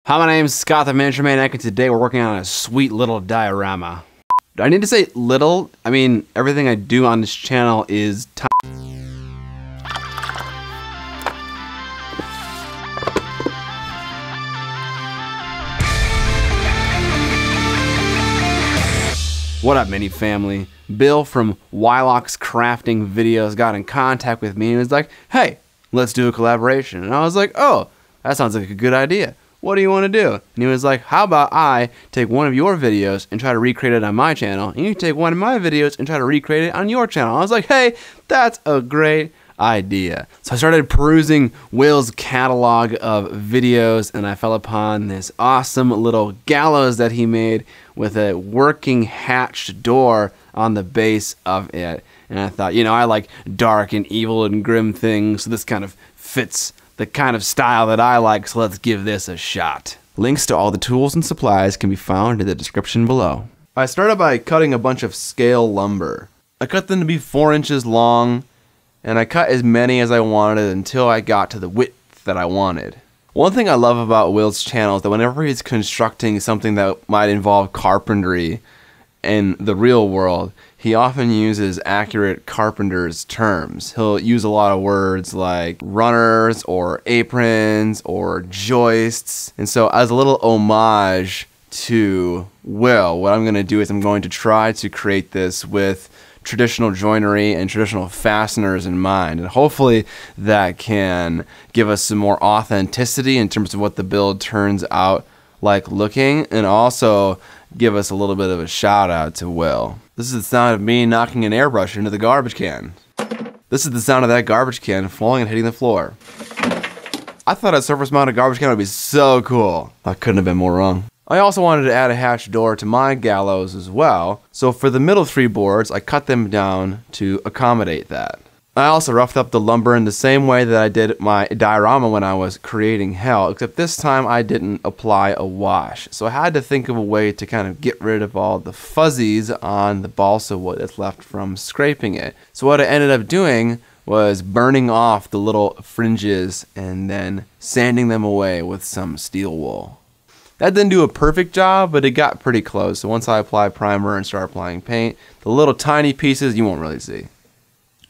Hi, my name's Scott the Miniature Maniac, and today we're working on a sweet little diorama. Do I need to say little? I mean, everything I do on this channel is tiny. What up, mini family? Bill from Wyloch's crafting videos got in contact with me and was like, hey, let's do a collaboration. And I was like, oh, that sounds like a good idea. What do you want to do? And he was like, how about I take one of your videos and try to recreate it on my channel, and you take one of my videos and try to recreate it on your channel. I was like, hey, that's a great idea. So I started perusing Will's catalog of videos, and I fell upon this awesome little gallows that he made with a working hatched door on the base of it. And I thought, you know, I like dark and evil and grim things, so this kind of fits the kind of style that I like, so let's give this a shot. Links to all the tools and supplies can be found in the description below. I started by cutting a bunch of scale lumber. I cut them to be 4 inches long, and I cut as many as I wanted until I got to the width that I wanted. One thing I love about Will's channel is that whenever he's constructing something that might involve carpentry in the real world, he often uses accurate carpenter's terms. He'll use a lot of words like runners or aprons or joists. And so as a little homage to Will, what I'm going to do is I'm going to try to create this with traditional joinery and traditional fasteners in mind. And hopefully that can give us some more authenticity in terms of what the build turns out like looking, and also give us a little bit of a shout out to Will. This is the sound of me knocking an airbrush into the garbage can. This is the sound of that garbage can falling and hitting the floor. I thought a surface mounted garbage can would be so cool. I couldn't have been more wrong. I also wanted to add a hatch door to my gallows as well, so for the middle 3 boards, I cut them down to accommodate that. I also roughed up the lumber in the same way that I did my diorama when I was creating hell, except this time I didn't apply a wash. So I had to think of a way to kind of get rid of all the fuzzies on the balsa wood that's left from scraping it. So what I ended up doing was burning off the little fringes and then sanding them away with some steel wool. That didn't do a perfect job, but it got pretty close. So once I apply primer and start applying paint, the little tiny pieces you won't really see.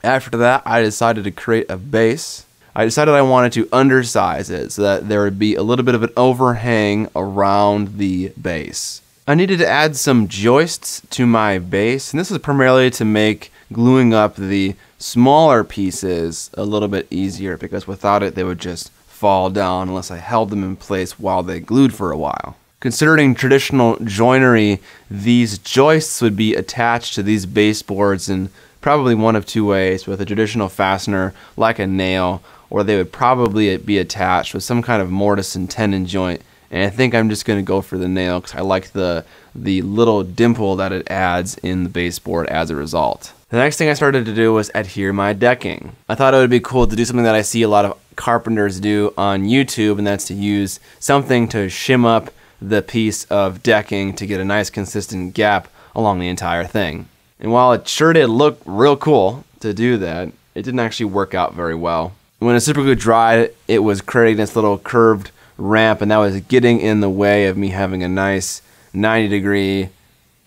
After that, I decided to create a base. I decided I wanted to undersize it so that there would be a little bit of an overhang around the base. I needed to add some joists to my base, and this is primarily to make gluing up the smaller pieces a little bit easier, because without it they would just fall down unless I held them in place while they glued for a while. Considering traditional joinery, these joists would be attached to these baseboards in probably one of 2 ways, with a traditional fastener like a nail, or they would probably be attached with some kind of mortise and tenon joint. And I think I'm just going to go for the nail because I like the little dimple that it adds in the baseboard as a result. The next thing I started to do was adhere my decking. I thought it would be cool to do something that I see a lot of carpenters do on YouTube, and that's to use something to shim up the piece of decking to get a nice consistent gap along the entire thing. And while it sure did look real cool to do that, it didn't actually work out very well. When the super glue dried, it was creating this little curved ramp, and that was getting in the way of me having a nice 90-degree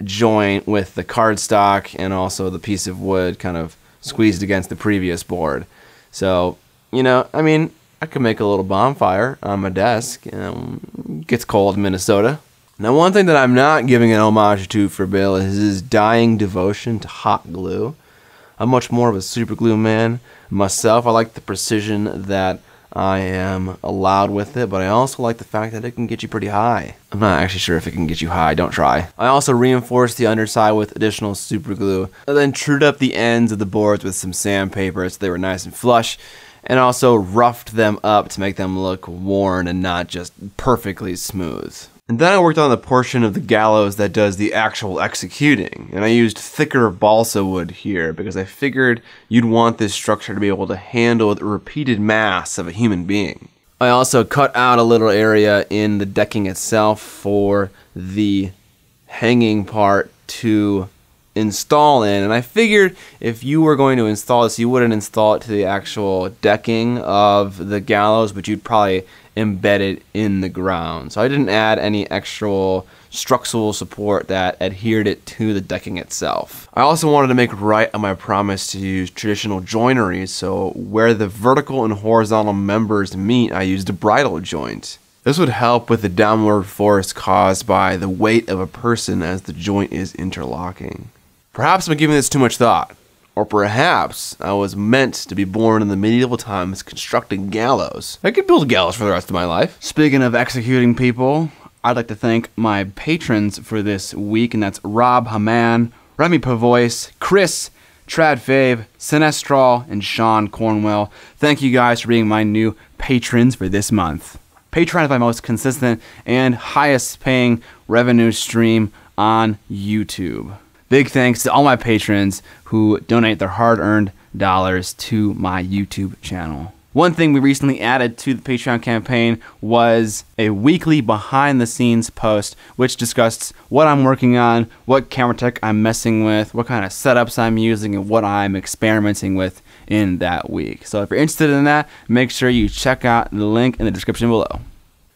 joint with the cardstock and also the piece of wood kind of squeezed against the previous board. So, you know, I mean, I could make a little bonfire on my desk. You know, it gets cold in Minnesota. Now, one thing that I'm not giving an homage to for Bill is his dying devotion to hot glue. I'm much more of a super glue man myself. I like the precision that I am allowed with it, but I also like the fact that it can get you pretty high. I'm not actually sure if it can get you high, don't try. I also reinforced the underside with additional super glue, and then trued up the ends of the boards with some sandpaper so they were nice and flush, and also roughed them up to make them look worn and not just perfectly smooth. And then I worked on the portion of the gallows that does the actual executing, and I used thicker balsa wood here because I figured you'd want this structure to be able to handle the repeated mass of a human being. I also cut out a little area in the decking itself for the hanging part to install in, and I figured if you were going to install this, you wouldn't install it to the actual decking of the gallows, but you'd probably embedded in the ground. So I didn't add any extra structural support that adhered it to the decking itself. I also wanted to make right on my promise to use traditional joinery, so where the vertical and horizontal members meet, I used a bridle joint. This would help with the downward force caused by the weight of a person as the joint is interlocking. Perhaps I'm giving this too much thought, or perhaps I was meant to be born in the medieval times constructing gallows. I could build gallows for the rest of my life. Speaking of executing people, I'd like to thank my patrons for this week, and that's Rob Haman, Remy Pavois, Chris, Trad Fave, Sinestral, and Sean Cornwell. Thank you guys for being my new patrons for this month. Patreon is my most consistent and highest paying revenue stream on YouTube. Big thanks to all my patrons who donate their hard-earned dollars to my YouTube channel. One thing we recently added to the Patreon campaign was a weekly behind-the-scenes post which discussed what I'm working on, what camera tech I'm messing with, what kind of setups I'm using, and what I'm experimenting with in that week. So if you're interested in that, make sure you check out the link in the description below.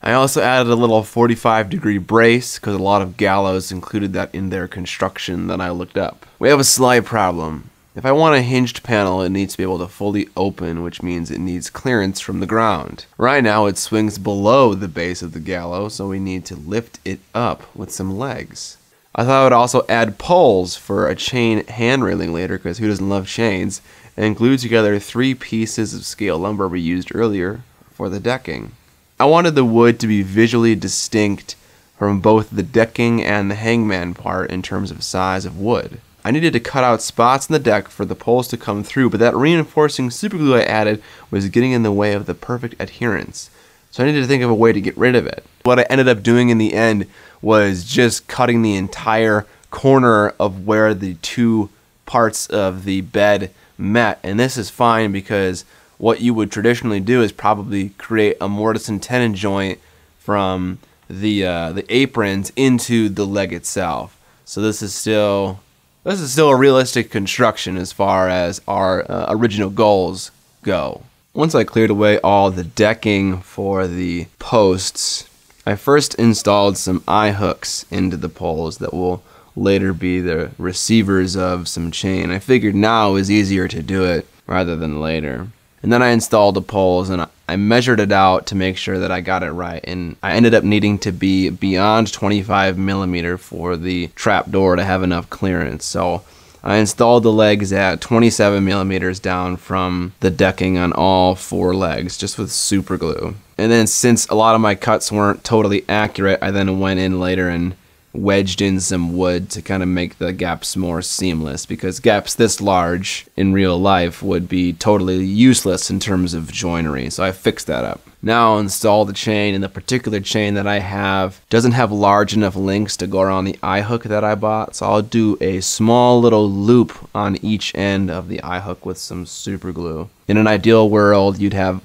I also added a little 45-degree brace because a lot of gallows included that in their construction that I looked up. We have a slight problem. If I want a hinged panel, it needs to be able to fully open, which means it needs clearance from the ground. Right now it swings below the base of the gallows, so we need to lift it up with some legs. I thought I would also add poles for a chain hand railing later, because who doesn't love chains, and glue together 3 pieces of scale lumber we used earlier for the decking. I wanted the wood to be visually distinct from both the decking and the hangman part in terms of size of wood. I needed to cut out spots in the deck for the poles to come through, but that reinforcing superglue I added was getting in the way of the perfect adherence. So I needed to think of a way to get rid of it. What I ended up doing in the end was just cutting the entire corner of where the 2 parts of the bed met. And this is fine because what you would traditionally do is probably create a mortise and tenon joint from the aprons into the leg itself. So this is still a realistic construction as far as our original goals go. Once I cleared away all the decking for the posts, I first installed some eye hooks into the poles that will later be the receivers of some chain. I figured now is easier to do it rather than later. And then I installed the poles and I measured it out to make sure that I got it right. And I ended up needing to be beyond 25mm for the trap door to have enough clearance. So I installed the legs at 27mm down from the decking on all 4 legs, just with super glue. And then since a lot of my cuts weren't totally accurate, I then went in later and wedged in some wood to kind of make the gaps more seamless, because gaps this large in real life would be totally useless in terms of joinery. So I fixed that up. Now I'll install the chain, and the particular chain that I have doesn't have large enough links to go around the eye hook that I bought, so I'll do a small little loop on each end of the eye hook with some super glue. In an ideal world, you'd have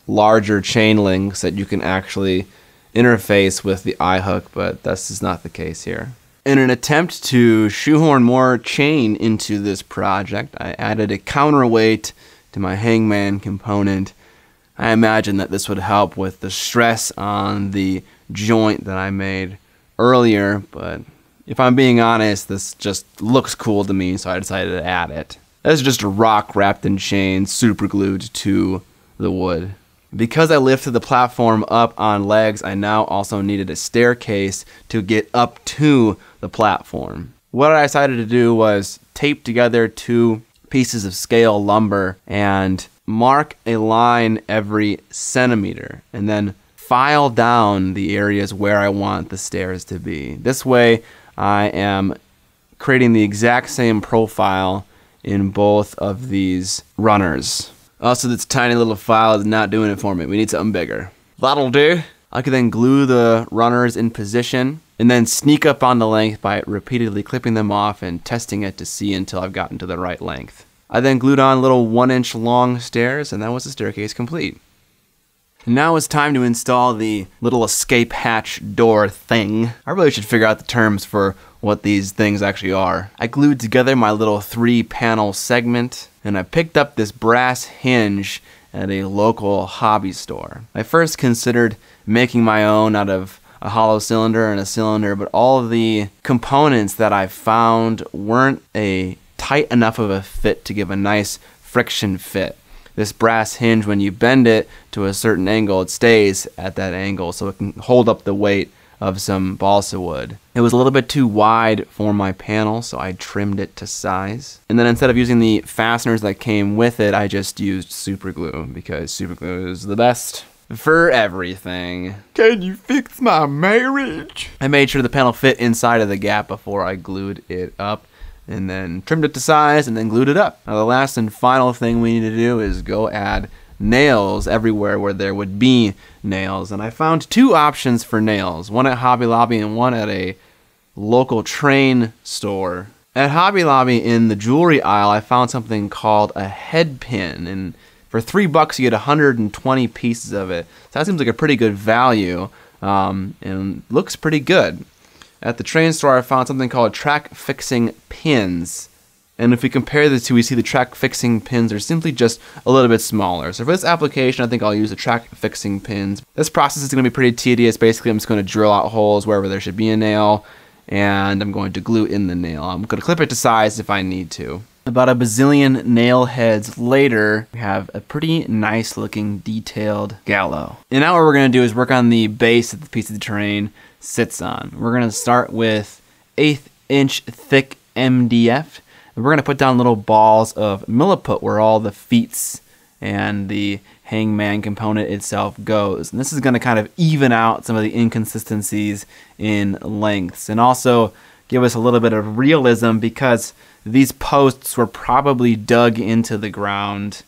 larger chain links that you can actually interface with the eye hook, but this is not the case here. In an attempt to shoehorn more chain into this project, I added a counterweight to my hangman component. I imagine that this would help with the stress on the joint that I made earlier, but if I'm being honest, this just looks cool to me, so I decided to add it. This is just a rock wrapped in chain, super glued to the wood. Because I lifted the platform up on legs, I now also needed a staircase to get up to the platform. What I decided to do was tape together 2 pieces of scale lumber and mark a line every centimeter, and then file down the areas where I want the stairs to be. This way I am creating the exact same profile in both of these runners. Also, this tiny little file is not doing it for me. We need something bigger. That'll do. I can then glue the runners in position and then sneak up on the length by repeatedly clipping them off and testing it to see until I've gotten to the right length. I then glued on little 1-inch long stairs, and that was the staircase complete. Now it's time to install the little escape hatch door thing. I really should figure out the terms for what these things actually are. I glued together my little 3-panel segment, and I picked up this brass hinge at a local hobby store. I first considered making my own out of a hollow cylinder and a cylinder, but all of the components that I found weren't a tight enough of a fit to give a nice friction fit. This brass hinge, when you bend it to a certain angle, it stays at that angle so it can hold up the weight of some balsa wood. It was a little bit too wide for my panel, so I trimmed it to size. And then instead of using the fasteners that came with it, I just used super glue because super glue is the best for everything. Can you fix my marriage? I made sure the panel fit inside of the gap before I glued it up, and then trimmed it to size and then glued it up. Now the last and final thing we need to do is go add nails everywhere where there would be nails. And I found two options for nails, one at Hobby Lobby and one at a local train store. At Hobby Lobby in the jewelry aisle, I found something called a head pin, and for $3 you get 120 pieces of it. So that seems like a pretty good value, and looks pretty good. At the train store I found something called track fixing pins. And if we compare the two, we see the track fixing pins are simply just a little bit smaller. So for this application, I think I'll use the track fixing pins. This process is going to be pretty tedious. Basically, I'm just going to drill out holes wherever there should be a nail, and I'm going to glue in the nail. I'm going to clip it to size if I need to. About a bazillion nail heads later, we have a pretty nice looking detailed gallows. And now what we're going to do is work on the base that the piece of the terrain sits on. We're going to start with 1/8 inch thick MDF. And we're going to put down little balls of milliput where all the feet and the hangman component itself goes. And this is going to kind of even out some of the inconsistencies in lengths and also give us a little bit of realism because these posts were probably dug into the ground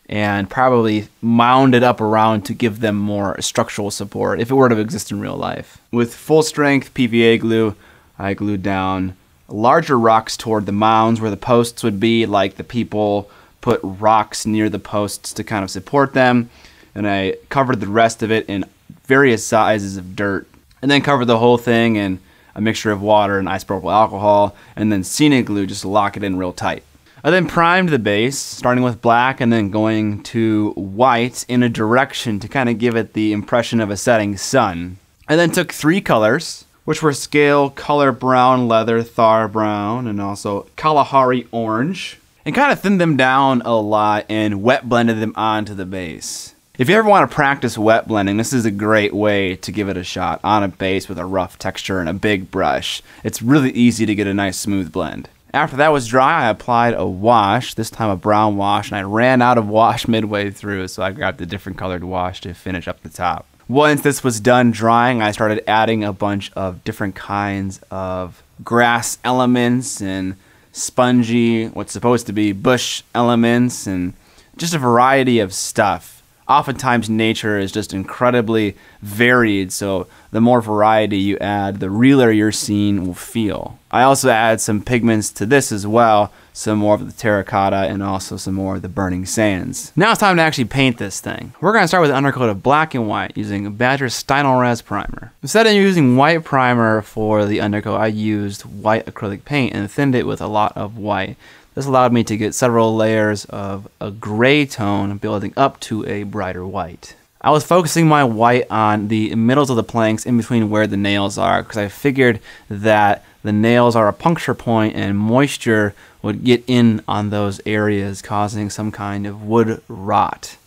and probably mounded up around to give them more structural support if it were to exist in real life. With full strength PVA glue, I glued down larger rocks toward the mounds where the posts would be, like the people put rocks near the posts to kind of support them, and I covered the rest of it in various sizes of dirt, and then covered the whole thing in a mixture of water and isopropyl alcohol, and then scenic glue just to lock it in real tight. I then primed the base, starting with black and then going to white in a direction to kind of give it the impression of a setting sun. I then took 3 colors, which were scale color brown leather, Thar brown, and also Kalahari orange, and kind of thinned them down a lot and wet blended them onto the base. If you ever want to practice wet blending, this is a great way to give it a shot on a base with a rough texture and a big brush. It's really easy to get a nice smooth blend. After that was dry, I applied a wash, this time a brown wash, and I ran out of wash midway through, so I grabbed a different colored wash to finish up the top. Once this was done drying, I started adding a bunch of different kinds of grass elements and spongy, what's supposed to be bush elements, and just a variety of stuff. Oftentimes nature is just incredibly varied, so the more variety you add, the realer your scene will feel. I also add some pigments to this as well, some more of the terracotta and also some more of the burning sands. Now it's time to actually paint this thing. We're going to start with an undercoat of black and white using Badger Stynylrez primer. Instead of using white primer for the undercoat, I used white acrylic paint and thinned it with a lot of white. This allowed me to get several layers of a gray tone building up to a brighter white. I was focusing my white on the middles of the planks in between where the nails are because I figured that the nails are a puncture point and moisture would get in on those areas causing some kind of wood rot.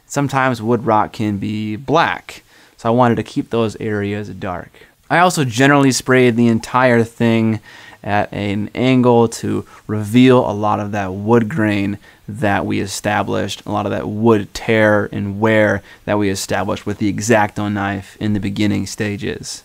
Sometimes wood rot can be black, so I wanted to keep those areas dark. I also generally sprayed the entire thing at an angle to reveal a lot of that wood grain that we established, a lot of that wood tear and wear that we established with the X-Acto knife in the beginning stages.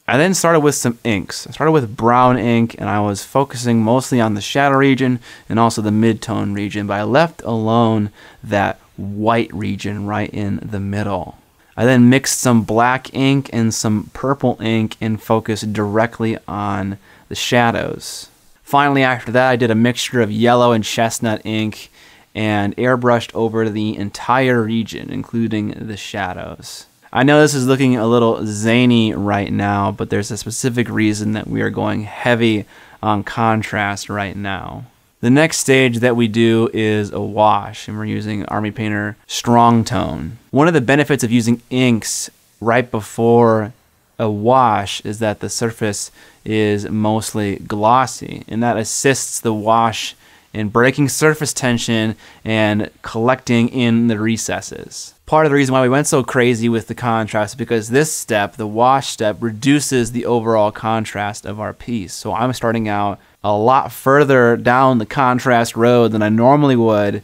I then started with some inks. I started with brown ink and I was focusing mostly on the shadow region and also the mid-tone region, but I left alone that white region right in the middle. I then mixed some black ink and some purple ink and focused directly on the shadows. Finally, after that, I did a mixture of yellow and chestnut ink and airbrushed over the entire region, including the shadows. I know this is looking a little zany right now, but there's a specific reason that we are going heavy on contrast right now. The next stage that we do is a wash, and we're using Army Painter Strong Tone. One of the benefits of using inks right before a wash is that the surface is mostly glossy, and that assists the wash in breaking surface tension and collecting in the recesses. Part of the reason why we went so crazy with the contrast is because this step, the wash step, reduces the overall contrast of our piece. So I'm starting out a lot further down the contrast road than I normally would,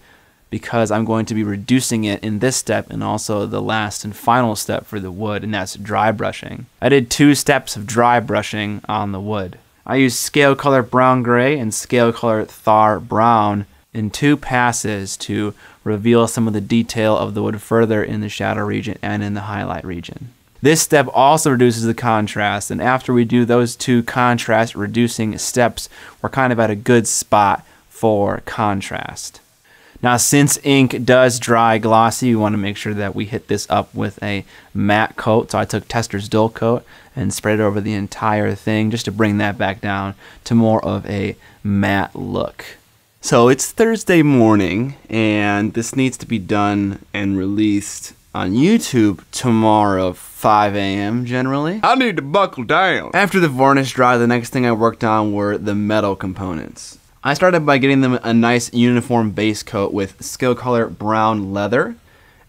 because I'm going to be reducing it in this step and also the last and final step for the wood, and that's dry brushing. I did 2 steps of dry brushing on the wood. I used scale color brown gray and scale color Thar brown in 2 passes to reveal some of the detail of the wood further in the shadow region and in the highlight region. This step also reduces the contrast, and after we do those 2 contrast reducing steps, we're kind of at a good spot for contrast. Now, since ink does dry glossy, we want to make sure that we hit this up with a matte coat. So I took Tester's Dull Coat and spread it over the entire thing just to bring that back down to more of a matte look. So it's Thursday morning, and this needs to be done and released on YouTube tomorrow, 5 a.m. generally. I need to buckle down. After the varnish dry, the next thing I worked on were the metal components. I started by getting them a nice uniform base coat with scale color brown leather,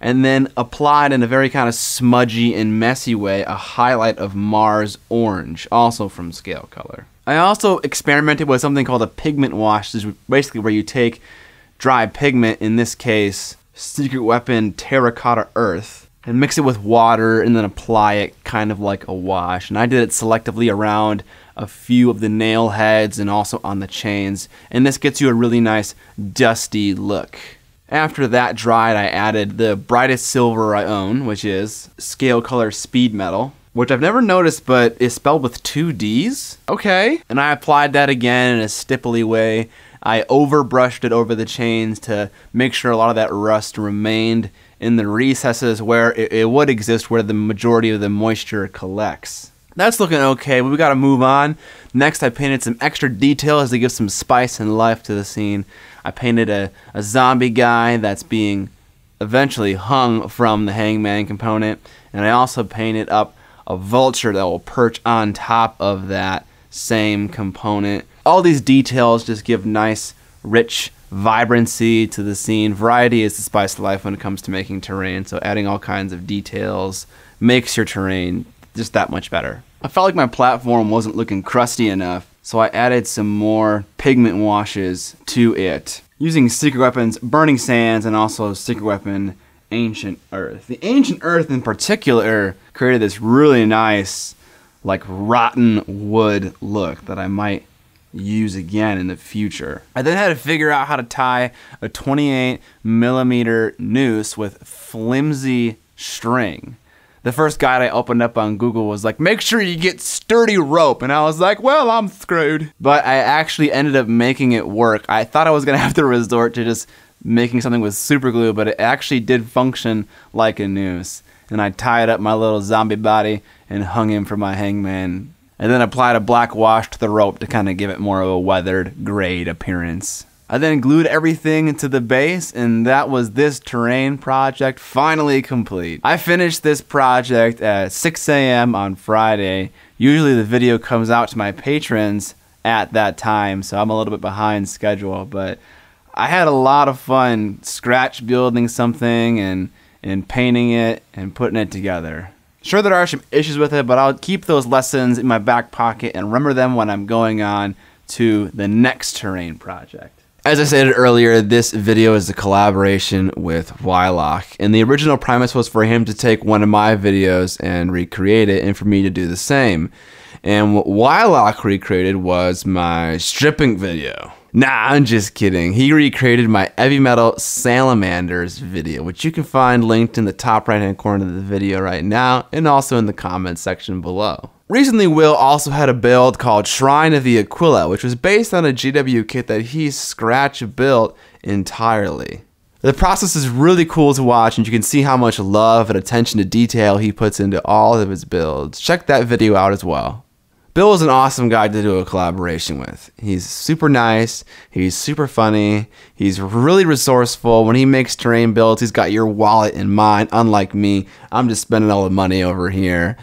and then applied in a very kind of smudgy and messy way a highlight of Mars orange, also from scale color. I also experimented with something called a pigment wash. This is basically where you take dry pigment, in this case Secret Weapon Terracotta Earth, and mix it with water and then apply it kind of like a wash. And I did it selectively around a few of the nail heads and also on the chains, and this gets you a really nice dusty look. After that dried, I added the brightest silver I own, which is scale color speed metal, which I've never noticed but is spelled with 2 D's. Okay. And I applied that again in a stipply way. I overbrushed it over the chains to make sure a lot of that rust remained in the recesses where it would exist, where the majority of the moisture collects. That's looking okay, but we gotta move on. Next, I painted some extra details to give some spice and life to the scene. I painted a zombie guy that's being eventually hung from the hangman component, and I also painted up a vulture that will perch on top of that same component. All these details just give nice, rich vibrancy to the scene. Variety is the spice of life when it comes to making terrain, so adding all kinds of details makes your terrain just that much better. I felt like my platform wasn't looking crusty enough, so I added some more pigment washes to it, using Secret Weapon's Burning Sands and also Secret Weapon Ancient Earth. The Ancient Earth in particular created this really nice, like rotten wood look that I might use again in the future. I then had to figure out how to tie a 28mm noose with flimsy string. The first guide I opened up on Google was like, make sure you get sturdy rope. And I was like, well, I'm screwed. But I actually ended up making it work. I thought I was going to have to resort to just making something with super glue, but it actually did function like a noose. And I tied up my little zombie body and hung him for my hangman. And then applied a black wash to the rope to kind of give it more of a weathered, grayed appearance. I then glued everything into the base, and that was this terrain project finally complete. I finished this project at 6 a.m. on Friday. Usually the video comes out to my patrons at that time, so I'm a little bit behind schedule, but I had a lot of fun scratch building something and painting it and putting it together. Sure, there are some issues with it, but I'll keep those lessons in my back pocket and remember them when I'm going on to the next terrain project. As I stated earlier, this video is a collaboration with Wyloch, and the original premise was for him to take one of my videos and recreate it, and for me to do the same. And what Wyloch recreated was my stripping video. Nah, I'm just kidding. He recreated my Heavy Metal Salamanders video, which you can find linked in the top right-hand corner of the video right now, and also in the comments section below. Recently, Will also had a build called Shrine of the Aquila, which was based on a GW kit that he scratch built entirely. The process is really cool to watch, and you can see how much love and attention to detail he puts into all of his builds. Check that video out as well. Bill is an awesome guy to do a collaboration with. He's super nice, he's super funny, he's really resourceful. When he makes terrain builds, he's got your wallet in mind, unlike me. I'm just spending all the money over here.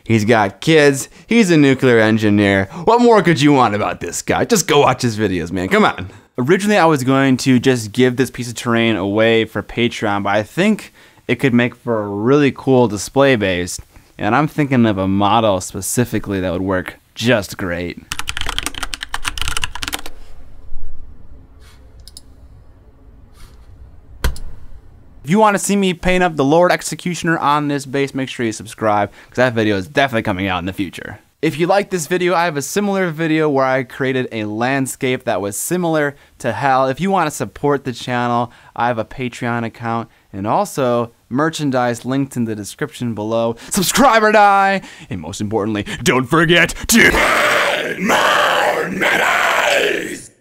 He's got kids, he's a nuclear engineer. What more could you want about this guy? Just go watch his videos, man, come on. Originally, I was going to just give this piece of terrain away for Patreon, but I think it could make for a really cool display base. And I'm thinking of a model specifically that would work just great. If you want to see me paint up the Lord Executioner on this base, make sure you subscribe, because that video is definitely coming out in the future. If you like this video, I have a similar video where I created a landscape that was similar to hell. If you want to support the channel, I have a Patreon account and also merchandise linked in the description below. Subscribe or die! And most importantly, don't forget to paint more minis!